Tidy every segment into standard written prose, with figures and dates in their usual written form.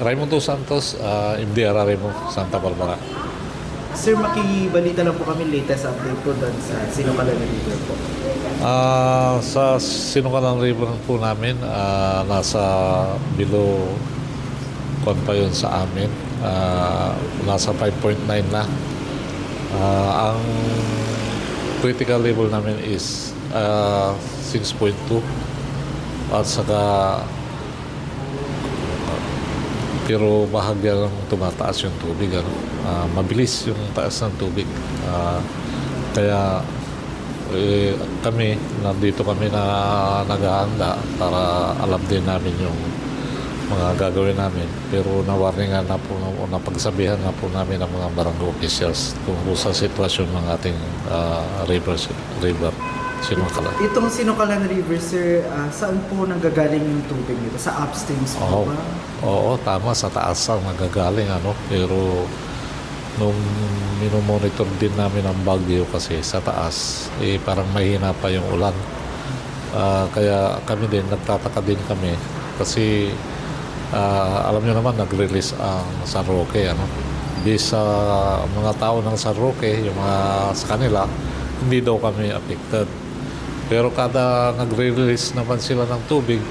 Raimundo Santos, MDR Remo, Santa Barbara. Sir, makibalita lang po kami latest update po doon sa Sinukalan River po. Sa Sinukalan River po namin, nasa below kwan pa yun sa amin. Nasa 5.9 na. Ang critical level namin is 6.2 at saka pero bahagya lang tumataas yung tubig, mabilis yung taas ng tubig, kaya kami nandito kami na naghahanda para alam din namin yung mga gagawin namin, pero nawarningan na po, napagsabihan na po namin ang mga barangay officials tungkol sa sitwasyon ng ating river Sinukalan. Itong Sinukalan River, sir, saan po nanggagaling yung tubig nito? Sa upstreams po ba? Oo, tama, sa taas ang nagagaling, pero nung minomonitor din namin ang bagyo kasi sa taas, parang mahina pa yung ulan. Kaya kami din, nagtataka din kami kasi alam nyo naman, nag-release ang San Roque, Bis sa mga tao ng San Roque, yung mga sa kanila, hindi daw kami affected. Pero kada nagre-release naman sila ng tubig,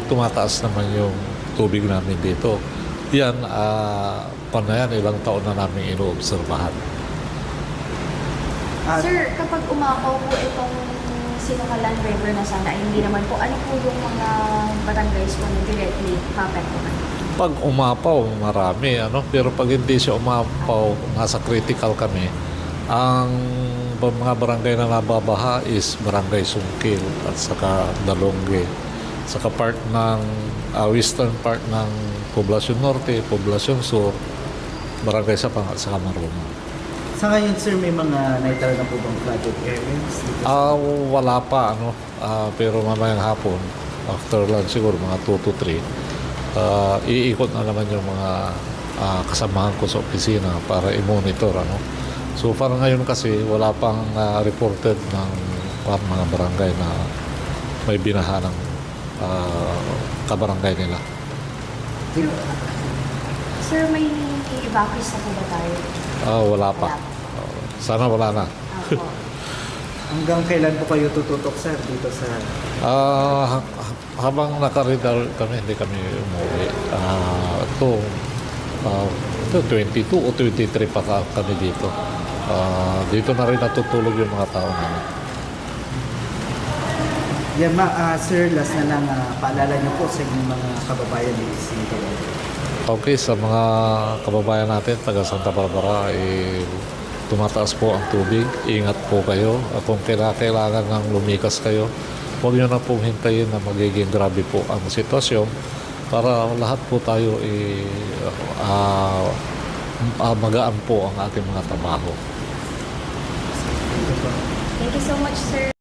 tumataas naman yung tubig namin dito. Yan, ilang taon na namin inoobserbahan. Sir, kapag umapaw po itong Sinukalan River na sana, hindi naman po, ano po yung mga barangays po na directly maapektuhan? Pag umapaw, marami, pero pag hindi siya umapaw, nasa critical kami, ang mga barangay na nababaha is Barangay Sungkil at saka Dalongge, saka part ng western part ng Poblacion Norte, Poblacion Sur, Barangay Sapang at saka Maruma. Sa ngayon, sir, may mga naitala na po bang flooded areas? Wala pa, pero mamayang hapon, after lunch siguro, mga 2 to 3, iikot na naman yung mga kasamahan ko sa opisina para i-monitor, So parang ngayon kasi wala pang reported ng mga barangay na may binaha ng kabarangay nila. Sir, may evacuees na po ba tayo? Wala pa. Sana wala na. Opo. Hanggang kailan po kayo tututok, sir, dito sa... Habang nakaridal kami, hindi kami umuwi. Ito 22 o 23 pa kami dito. Dito na rin natutulog yung mga tao namin. Yan, sir, last na lang, paalala niyo po sa inyong mga kababayan dito sa Sinukalan. Okay, sa mga kababayan natin, taga Santa Barbara, tumataas po ang tubig. Ingat po kayo. At kung kailangan ng lumikas kayo, huwag nyo na pong hintayin na magiging grabe po ang sitwasyon para lahat po tayo magaan po ang ating mga trabaho. Thank you so much, sir.